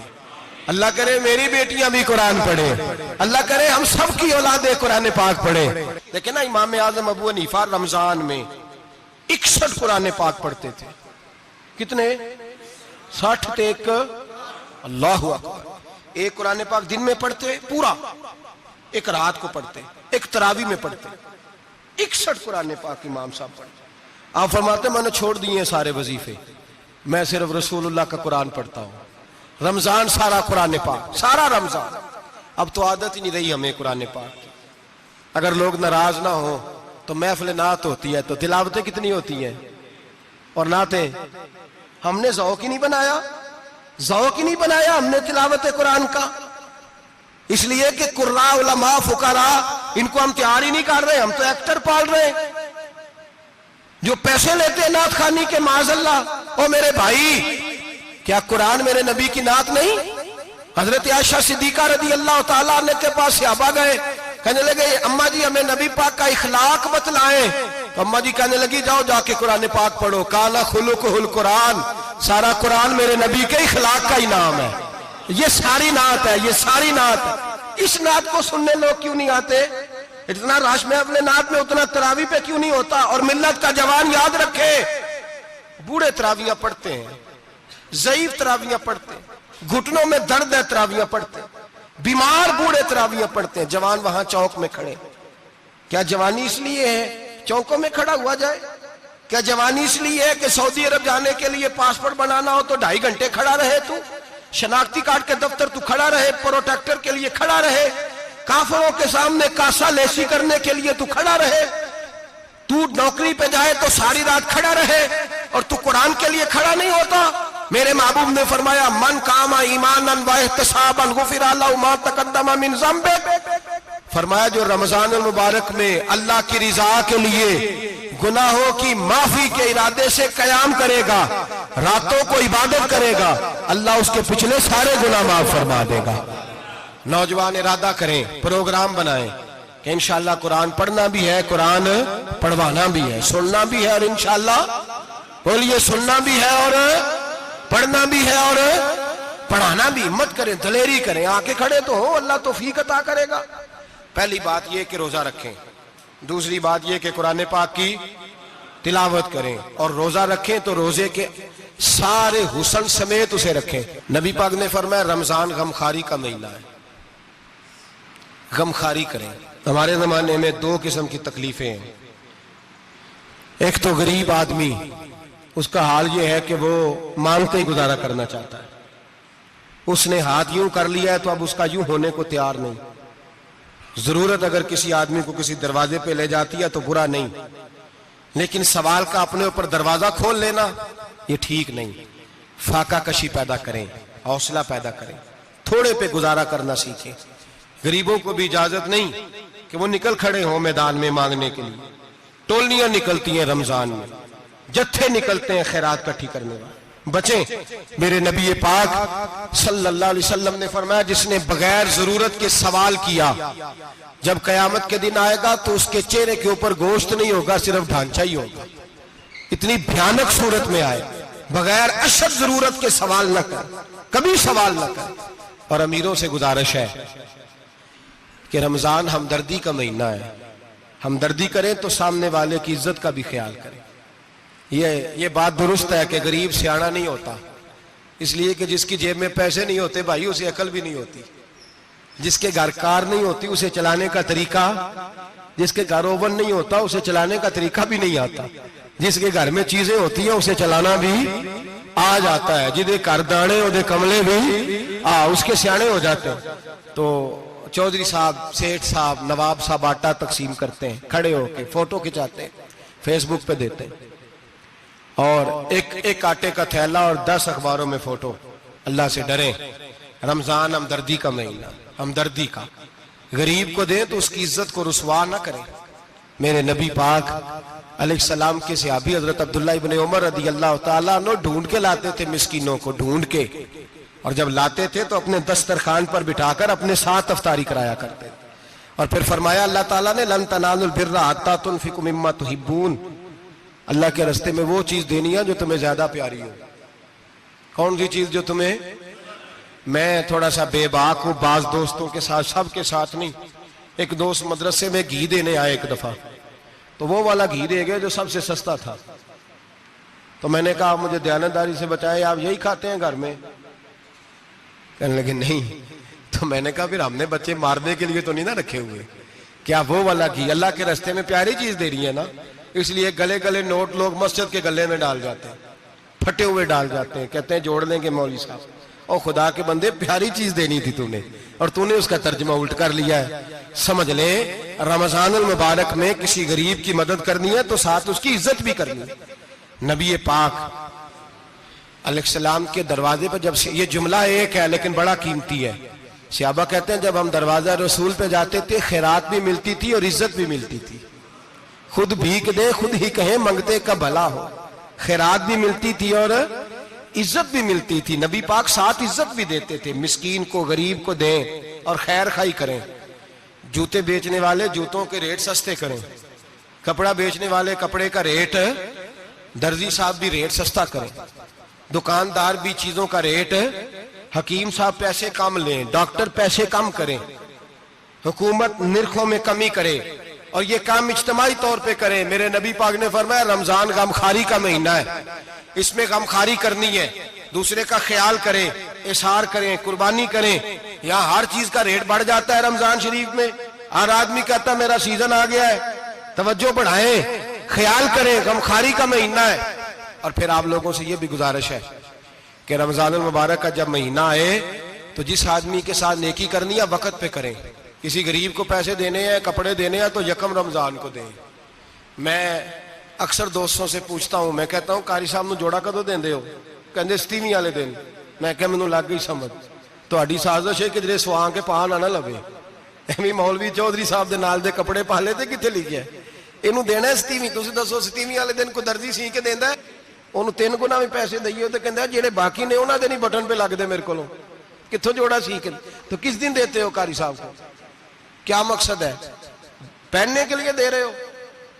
اللہ کرے میری بیٹیاں بھی قرآن پڑھے، اللہ کرے ہم سب کی اولادیں قرآن پاک پڑھے۔ لیکن نا امام اعظم ابو حنیفہ رمضان میں 61 قرآن پاک پڑھتے تھے۔ کتنے؟ 60 تک۔ اللہ اکبر۔ ایک قرآن پاک دن میں پڑھتے پورا، ایک رات کو پڑھتے، ایک تراویح میں پڑھتے۔ 61 قرآن پاک امام صاحب پڑھتے۔ آپ فرماتے میں نے چھوڑ دیے ہیں سارے وظیفے، میں صرف رسول اللہ کا قرآن پڑھتا ہوں۔ رمضان سارا قرآن پاک، سارا رمضان۔ اب تو عادت ہی نہیں رہی ہمیں قرآن پاک کی۔ اگر لوگ ناراض نہ ہوں تو محفل نعت ہوتی ہے تو تلاوتیں کتنی ہوتی ہیں، اور نعتیں ہم نے ذوق ہی نہیں بنایا، ذوق ہی نہیں بنایا ہم نے تلاوت قرآن کا۔ اس لیے کہ قراء، علماء، فقراء ان کو ہم تیار ہی نہیں کر رہے، ہم تو ایکٹر پال رہے ہیں جو پیسے لیتے ہیں نعت خوانی کے، معاذ اللہ۔ او میرے بھائی، کیا قرآن میرے نبی کی نعت نہیں؟ حضرت عائشہ صدیقہ رضی اللہ تعالیٰ عنہ کے پاس صحابہ گئے، کہنے لگے اماں جی ہمیں نبی پاک کا اخلاق بتلائیں۔ تو اماں جی کہنے لگی جاؤ جا کے قرآن پاک پڑھو، کالا خلقہ القرآن، سارا قرآن میرے نبی کے اخلاق کا انعام ہے۔ یہ ساری نعت ہے، یہ ساری نعت ہے۔ اس نعت کو سننے لوگ کیوں نہیں آتے؟ اتنا رش میں اپنے نعت میں اتنا تراویح پہ کیوں نہیں ہوتا؟ اور ملت کا جوان یاد رکھے، بوڑھے تراویحاں پڑھتے ہیں، ضعیف تراویحاں پڑھتے ہیں، گھٹنوں میں درد ہے تراویحاں پڑھتے ہیں، بیمار بوڑھے تراویحاں پڑھتے ہیں، جوان وہاں چوک میں کھڑے۔ کیا جوانی اس لیے ہے چوکوں میں کھڑا ہوا جائے؟ کیا جوانی اس لیے ہے کہ سعودی عرب جانے کے لیے پاسپورٹ بنانا ہو تو 2.5 گھنٹے کھڑا رہے؟ تو شناختی کارڈ کے دفتر تو کھڑا رہے، پروٹیکٹر کے لیے کھڑا رہے، کافروں کے سامنے کاسا لیسی کرنے کے لیے تو کھڑا رہے، تو نوکری پہ جائے تو ساری رات کھڑا رہے، اور تو قرآن کے لیے کھڑا نہیں ہوتا؟ میرے محبوب نے فرمایا من قام ایمانا واحتسابا غفر له ما تقدم من ذنبه۔ فرمایا جو رمضان المبارک میں اللہ کی رضا کے لیے گناہوں کی معافی کے ارادے سے قیام کرے گا، راتوں کو عبادت کرے گا، اللہ اس کے پچھلے سارے گناہ معاف فرما دے گا۔ نوجوان ارادہ کریں، پروگرام بنائیں کہ انشاءاللہ قرآن پڑھنا بھی ہے، قرآن پڑھوانا بھی ہے، سننا بھی ہے، اور انشاءاللہ بولیے سننا بھی ہے اور پڑھنا بھی ہے اور پڑھانا بھی۔ ہمت کریں، دلیری کریں، آکے کھڑے تو ہو، اللہ توفیق عطا کرے گا۔ پہلی بات یہ کہ روزہ رکھیں، دوسری بات یہ کہ قرآن پاک کی تلاوت کریں، اور روزہ رکھیں تو روزے کے سارے حسن سمیت اسے رکھیں۔ نبی پاک نے فرمایا رمضان غمخاری کا مہینہ ہے، غمخاری کریں۔ ہمارے زمانے میں 2 قسم کی تکلیفیں ہیں۔ ایک تو غریب آدمی، اس کا حال یہ ہے کہ وہ مانگتے ہی گزارا کرنا چاہتا ہے، اس نے ہاتھ یوں کر لیا ہے تو اب اس کا یوں ہونے کو تیار نہیں۔ ضرورت اگر کسی آدمی کو کسی دروازے پہ لے جاتی ہے تو برا نہیں، لیکن سوال کا اپنے اوپر دروازہ کھول لینا یہ ٹھیک نہیں۔ فاقہ کشی پیدا کریں، حوصلہ پیدا کریں، تھوڑے پہ گزارا کرنا سیکھیں۔ غریبوں کو بھی اجازت نہیں کہ وہ نکل کھڑے ہوں میدان میں مانگنے کے لیے۔ ٹولنیاں نکلتی ہیں رمضان میں، جتھے نکلتے ہیں خیرات کٹھی کرنے والے، بچیں۔ میرے نبی پاک صلی اللہ علیہ وسلم نے فرمایا جس نے بغیر ضرورت کے سوال کیا، جب قیامت کے دن آئے گا تو اس کے چہرے کے اوپر گوشت نہیں ہوگا، صرف ڈھانچہ ہی ہوگا۔ اتنی بھیانک صورت میں آئے، بغیر اشد ضرورت کے سوال نہ کر، کبھی سوال نہ کر۔ اور امیروں سے گزارش ہے کہ رمضان ہمدردی کا مہینہ ہے، ہمدردی کریں تو سامنے والے کی عزت کا بھی خیال کریں۔ یہ بات درست ہے کہ غریب سیاڑا نہیں ہوتا، اس لیے کہ جس کی جیب میں پیسے نہیں ہوتے بھائی اسے عقل بھی نہیں ہوتی، جس کے گھر کار نہیں ہوتی اسے چلانے کا طریقہ، جس کے گھر اوون نہیں ہوتا اسے چلانے کا طریقہ بھی نہیں آتا، جس کے گھر میں چیزیں ہوتی ہیں اسے چلانا بھی آ جاتا ہے، جدے گھر دانے اودے کملے بھی اس کے سیانے ہو جاتے ہیں۔ تو چودھری صاحب، سیٹھ صاحب، نواب صاحب آٹا تقسیم کرتے ہیں، کھڑے ہو کے فوٹو کھچاتے ہیں، فیس بک پہ دیتے ہیں، اور ایک آٹے کا تھیلا اور 10 اخباروں میں فوٹو۔ اللہ سے ڈریں، رمضان ہمدردی کا مہینہ، ہمدردی کا۔ غریب کو دیں تو اس کی عزت کو رسوا نہ کریں، میرے نبی پاک علیہ السلام کے صحابی حضرت عبداللہ ابن عمر رضی اللہ تعالیٰ عنہ ڈھونڈ کے لاتے تھے مسکینوں کو، ڈھونڈ کے، اور جب لاتے تھے تو اپنے دسترخوان پر بٹھا کر اپنے ساتھ افطاری کرایا کرتے تھے. اور پھر فرمایا اللہ تعالیٰ نے لن تنالوا البر حتی تنفقوا مما تحبون، اللہ کے راستے میں وہ چیز دینی ہے جو تمہیں زیادہ پیاری ہو. کون سی چیز جو تمہیں؟ میں تھوڑا سا بے باک ہوں، بعض دوستوں کے ساتھ، سب کے ساتھ نہیں. ایک دوست مدرسے میں گھی دینے آئے ایک دفعہ، تو وہ والا گھی دے گئے جو سب سے سستا تھا. تو میں نے کہا مجھے دیانتداری سے بچائے، آپ یہی کھاتے ہیں گھر میں؟ کہنے لگے نہیں. تو میں نے کہا پھر ہم نے بچے مارنے کے لیے تو نہیں نہ رکھے ہوئے، کیا وہ والا گھی اللہ کے راستے میں پیاری چیز دے رہی ہے نا. اس لیے گلے گلے نوٹ لوگ مسجد کے گلے میں ڈال جاتے ہیں، پھٹے ہوئے ڈال جاتے ہیں، کہتے ہیں جوڑ لیں گے مولوی صاحب. اور خدا کے بندے پیاری چیز دینی تھی تو نے، اور تو نے اس کا ترجمہ الٹ کر لیا ہے. سمجھ لیں رمضان المبارک میں کسی غریب کی مدد کرنی ہے تو ساتھ اس کی عزت بھی کرنی ہے. نبی پاک علیہ السلام کے دروازے پر جب یہ جملہ ایک ہے لیکن بڑا قیمتی ہے. صحابہ کہتے ہیں جب ہم دروازہ رسول پہ جاتے تھے خیرات بھی ملتی تھی اور عزت بھی ملتی تھی. خود بھیک دے خود ہی کہیں منگتے کا بھلا ہو. خیرات بھی ملتی تھی اور عزت بھی ملتی تھی. نبی پاک ساتھ عزت بھی دیتے تھے، مسکین کو غریب کو دیں اور خیر خائی کریں. جوتے بیچنے والے جوتوں کے ریٹ سستے کریں، کپڑا بیچنے والے کپڑے کا ریٹ، درزی صاحب بھی ریٹ سستا کریں، دکاندار بھی چیزوں کا ریٹ، حکیم صاحب پیسے کم لیں، ڈاکٹر پیسے کم کریں، حکومت نرخوں میں کمی کرے، اور یہ کام اجتماعی طور پہ کریں. میرے نبی پاک نے فرمایا رمضان غمخواری کا مہینہ ہے، اس میں غمخواری کرنی ہے، دوسرے کا خیال کریں، اظہار کریں، قربانی کریں. یہاں ہر چیز کا ریٹ بڑھ جاتا ہے رمضان شریف میں. ہر آدمی کہتا ہے میرا سیزن آ گیا ہے، توجہ بڑھائیں، خیال کریں، غمخواری کا مہینہ ہے. اور پھر آپ لوگوں سے یہ بھی گزارش ہے کہ رمضان المبارک کا جب مہینہ آئے تو جس آدمی کے ساتھ نیکی کرنی ہے وقت پہ کریں. کسی غریب کو پیسے دینے ہیں، کپڑے دینے ہیں تو یکم رمضان کو دیں. میں اکثر دوستوں سے پوچھتا ہوں، میں کہتا ہوں قاری صاحب نو جوڑا کدو دیندے ہو؟ کہندے 27 والے دن. میں کہا مینوں لگ گئی سمجھ، تہاڈی سازش ہے کہ جڑے سواں کے پاہ نہ لوے. ایویں مولوی چودھری صاحب دے نال دے کپڑے پا لے تے کتنے لکھیا ہے اینوں دینا 27. تسی دسو 27 والے دن کو درزی سی کے دیندا ہے، اونوں 3 گنا بھی پیسے دئیے تے کہندا جڑے باقی نے انہاں دے نہیں بٹن پہ لگ دے میرے کولوں، کتھوں جوڑا سی کے. تو کس دن دیتے ہو قاری صاحب کو؟ کیا مقصد ہے؟ پہننے کے لیے دے رہے ہو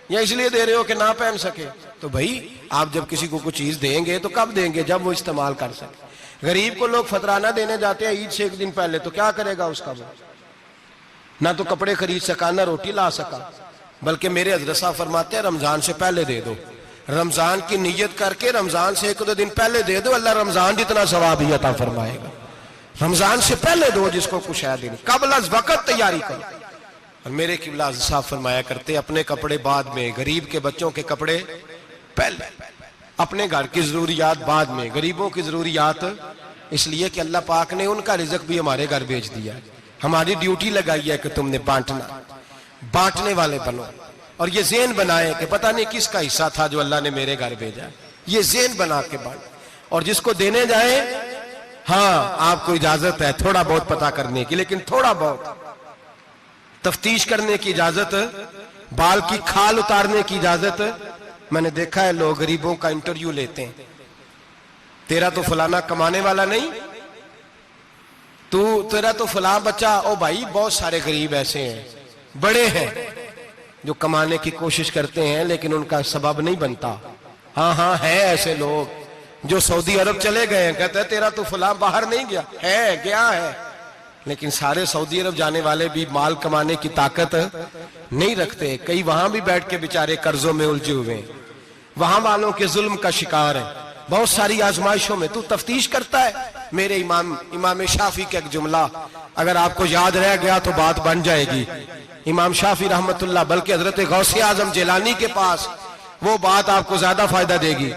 یا اس لیے دے رہے ہو کہ نہ پہن سکے؟ تو بھائی آپ جب کسی کو کوئی چیز دیں گے تو کب دیں گے؟ جب وہ استعمال کر سکے. غریب کو لوگ فطرانہ دینے جاتے ہیں عید سے ایک دن پہلے، تو کیا کرے گا اس کا؟ وہ نہ تو کپڑے خرید سکا نہ روٹی لا سکا. بلکہ میرے حضرت صاحب فرماتے ہیں رمضان سے پہلے دے دو، رمضان کی نیت کر کے رمضان سے 1-2 دن پہلے دے دو، اللہ رمضان جتنا ثواب ہی عطا فرمائے گا. رمضان سے پہلے دو جس کو کچھ ہے دن، قبل از وقت تیاری کرو. اور میرے قبلہ صاحب فرمایا کرتے اپنے کپڑے بعد میں، غریب کے بچوں کے کپڑے پہلے، اپنے گھر کی ضروریات بعد میں، غریبوں کی ضروریات. اس لیے کہ اللہ پاک نے ان کا رزق بھی ہمارے گھر بھیج دیا ہے. ہماری ڈیوٹی لگائی ہے کہ تم نے بانٹنا، بانٹنے والے بنو. اور یہ ذہن بنائے کہ پتہ نہیں کس کا حصہ تھا جو اللہ نے میرے گھر بھیجا. یہ ذہن بنا کے بانٹ. اور جس کو دینے جائیں، ہاں آپ کو اجازت ہے تھوڑا بہت پتہ کرنے کی، لیکن تھوڑا بہت تفتیش کرنے کی اجازت، بال کی کھال اتارنے کی اجازت. میں نے دیکھا ہے لوگ غریبوں کا انٹرویو لیتے ہیں، تیرا تو فلانا کمانے والا نہیں، تیرا تو فلاں بچہ. او بھائی بہت سارے غریب ایسے ہیں، بڑے ہیں جو کمانے کی کوشش کرتے ہیں لیکن ان کا سبب نہیں بنتا. ہاں ہے ایسے لوگ جو سعودی عرب چلے گئے ہیں، کہتے ہیں تیرا تو فلاں باہر نہیں گیا ہے، گیا ہے، لیکن سارے سعودی عرب جانے والے بھی مال کمانے کی طاقت نہیں رکھتے. کئی وہاں بھی بیٹھ کے بیچارے قرضوں میں الجھے ہوئے ہیں، وہاں والوں کے ظلم کا شکار ہیں، بہت ساری آزمائشوں میں. تو تفتیش کرتا ہے. میرے امام شافعی کا ایک جملہ اگر آپ کو یاد رہ گیا تو بات بن جائے گی. امام شافعی رحمت اللہ، بلکہ حضرت غوث اعظم جیلانی کے پاس وہ بات آپ کو زیادہ فائدہ دے گی.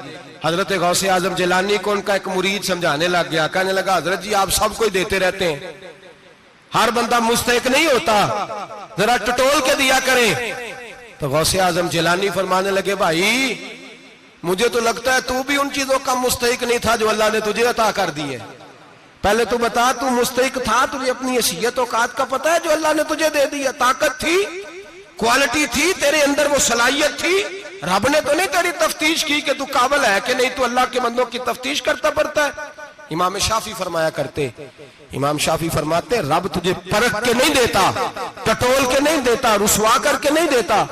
حضرت غوث اعظم جیلانی کو ان کا ایک مرید سمجھانے لگ گیا، کہنے لگا حضرت جی آپ سب کو ہی دیتے رہتے ہیں، ہر بندہ مستحق نہیں ہوتا، ذرا ٹٹول کے دیا کریں. تو غوث اعظم جیلانی فرمانے لگے بھائی مجھے تو لگتا ہے تو بھی ان چیزوں کا مستحق نہیں تھا جو اللہ نے تجھے عطا کر دی ہے. پہلے تو بتا تو مستحق تھا، تجھے اپنی حیثیت اوقات کا پتہ ہے جو اللہ نے تجھے دے دی ہے؟ طاقت تھی، کوالٹی تھی تیرے اندر، وہ صلاحیت تھی. رب نے تو نہیں تیری تفتیش کی کہ تو قابل ہے کہ نہیں، تو اللہ کے بندوں کی تفتیش کرتا پڑتا ہے. امام شافعی فرمایا کرتے، امام شافعی فرماتے رب تجھے پرکھ کے نہیں دیتا، ٹٹول کے نہیں دیتا، رسوا کر کے نہیں دیتا،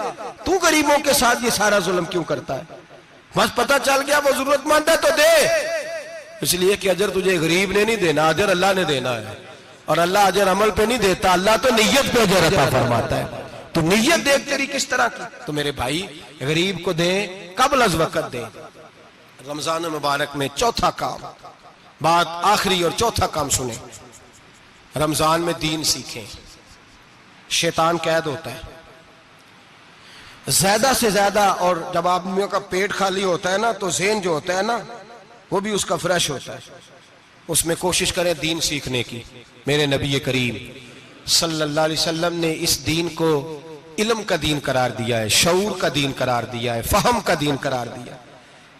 تو غریبوں کے ساتھ یہ سارا ظلم کیوں کرتا ہے؟ بس پتہ چل گیا وہ ضرورت مند ہے تو دے، اس لیے کہ اجر تجھے غریب نے نہیں دینا، اجر اللہ نے دینا ہے. اور اللہ اجر عمل پہ نہیں دیتا، اللہ تو نیت پہ اجر عطا فرماتا ہے. تو نیت دیکھ تیری کس طرح کی. تو میرے بھائی غریب کو دیں، قبل از وقت دیں. رمضان مبارک میں چوتھا کام، بات آخری اور چوتھا کام سنیں، رمضان میں دین سیکھیں. شیطان قید ہوتا ہے زیادہ سے زیادہ، اور جب آدمیوں کا پیٹ خالی ہوتا ہے نا تو ذہن جو ہوتا ہے نا وہ بھی اس کا فریش ہوتا ہے. اس میں کوشش کریں دین سیکھنے کی. میرے نبی کریم صلی اللہ علیہ وسلم نے اس دین کو علم کا دین قرار دیا ہے، شعور کا دین قرار دیا ہے، فہم کا دین قرار دیا.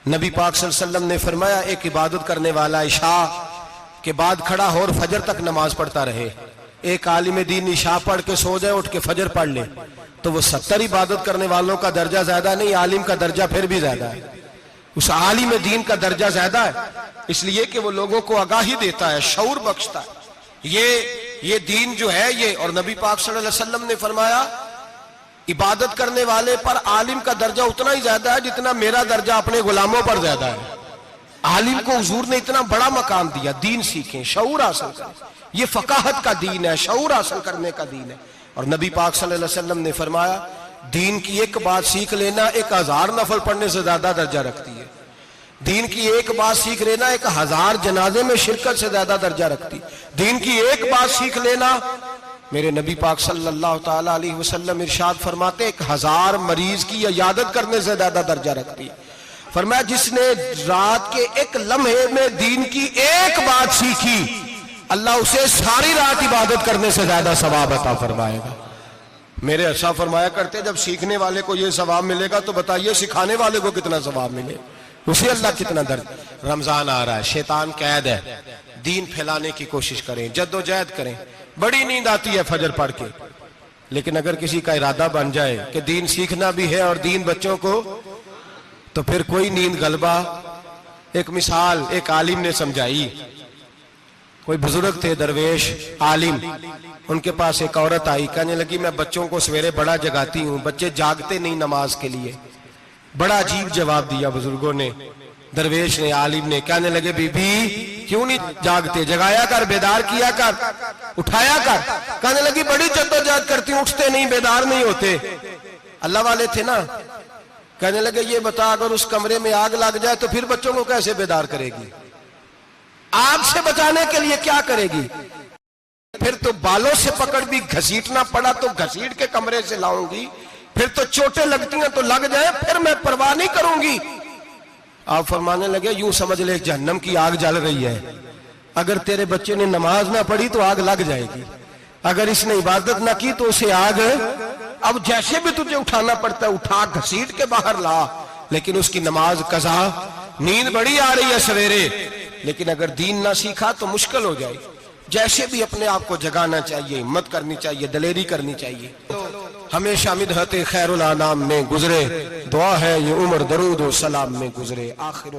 نبی پاک صلی اللہ علیہ وسلم نے فرمایا ایک عبادت کرنے والا عشاء کے بعد کھڑا ہو اور فجر تک نماز پڑھتا رہے. ایک عالم دین عشاء پڑھ کے سو جائے، اٹھ کے فجر پڑھ لے، تو وہ 70 عبادت کرنے والوں کا درجہ زیادہ نہیں، عالم کا درجہ پھر بھی زیادہ ہے. اس عالم دین کا درجہ زیادہ ہے، اس لیے کہ وہ لوگوں کو آگاہی دیتا ہے، شعور بخشتا ہے. یہ دین جو ہے یہ، اور نبی پاک صلی اللہ علیہ وسلم نے فرمایا عبادت کرنے والے پر عالم کا درجہ اتنا ہی زیادہ ہے جتنا میرا درجہ اپنے غلاموں پر زیادہ ہے. عالم کو حضور نے اتنا بڑا مقام دیا. دین سیکھیں، شعور حاصل کریں. یہ فقاہت کا دین ہے، شعور حاصل کرنے کا دین ہے. اور نبی پاک صلی اللہ علیہ وسلم نے فرمایا دین کی ایک بات سیکھ لینا 1000 نفل پڑھنے سے زیادہ درجہ رکھتی ہے. دین کی ایک بات سیکھ لینا 1000 جنازے میں شرکت سے زیادہ درجہ رکھتی. دین کی ایک بات سیکھ لینا، میرے نبی پاک صلی اللہ تعالی علیہ وسلم ارشاد فرماتے 1000 مریض کی عیادت کرنے سے زیادہ درجہ رکھتی. فرمایا جس نے رات کے ایک لمحے میں دین کی ایک بات سیکھی، اللہ اسے ساری رات عبادت کرنے سے زیادہ ثواب عطا فرمائے گا. میرے ارشاد فرمایا کرتے جب سیکھنے والے کو یہ ثواب ملے گا تو بتائیے سکھانے والے کو کتنا ثواب ملے، اسے اللہ کتنا درجہ. رمضان آ رہا ہے، شیطان قید ہے. دین پھیلانے کی کوشش کریں، جد و جہد کریں. بڑی نیند آتی ہے فجر پڑھ کے، لیکن اگر کسی کا ارادہ بن جائے کہ دین سیکھنا بھی ہے اور دین بچوں کو، تو پھر کوئی نیند غلبہ. ایک مثال ایک عالم نے سمجھائی. کوئی بزرگ تھے درویش عالم، ان کے پاس ایک عورت آئی، کہنے لگی میں بچوں کو سویرے بڑا جگاتی ہوں، بچے جاگتے نہیں نماز کے لیے. بڑا عجیب جواب دیا بزرگوں نے، درویش نے، عالم نے. کہنے لگے بی بی کیوں نہیں جاگتے، جگایا کر، بیدار کیا کر، اٹھایا کر. کہنے لگی بڑی جدوجہد کرتی ہوں، اٹھتے نہیں، بیدار نہیں ہوتے. اللہ والے تھے نا. کہنے لگے یہ بتا اگر اس کمرے میں آگ لگ جائے تو پھر بچوں کو کیسے بیدار کرے گی؟ آگ سے بچانے کے لیے کیا کرے گی؟ پھر تو بالوں سے پکڑ بھی گھسیٹنا پڑا تو گھسیٹ کے کمرے سے لاؤں گی، پھر تو چوٹیں لگتی ہیں تو لگ جائیں، پھر میں پرواہ نہیں کروں گی. آپ فرمانے لگے یوں سمجھ لے جہنم کی آگ جل رہی ہے، اگر تیرے بچے نے نماز نہ پڑھی تو آگ لگ جائے گی، اگر اس نے عبادت نہ کی تو اسے آگ. اب جیسے بھی تجھے اٹھانا پڑتا ہے اٹھا گھسیٹ کے باہر لا، لیکن اس کی نماز قضا. نیند بڑی آ رہی ہے سویرے، لیکن اگر دین نہ سیکھا تو مشکل ہو جائے. جیسے بھی اپنے آپ کو جگانا چاہیے، ہمت کرنی چاہیے، دلیری کرنی چاہیے. ہمیشہ مدحت خیر الانام میں گزرے، دعا ہے یہ عمر درود و سلام میں گزرے. آخر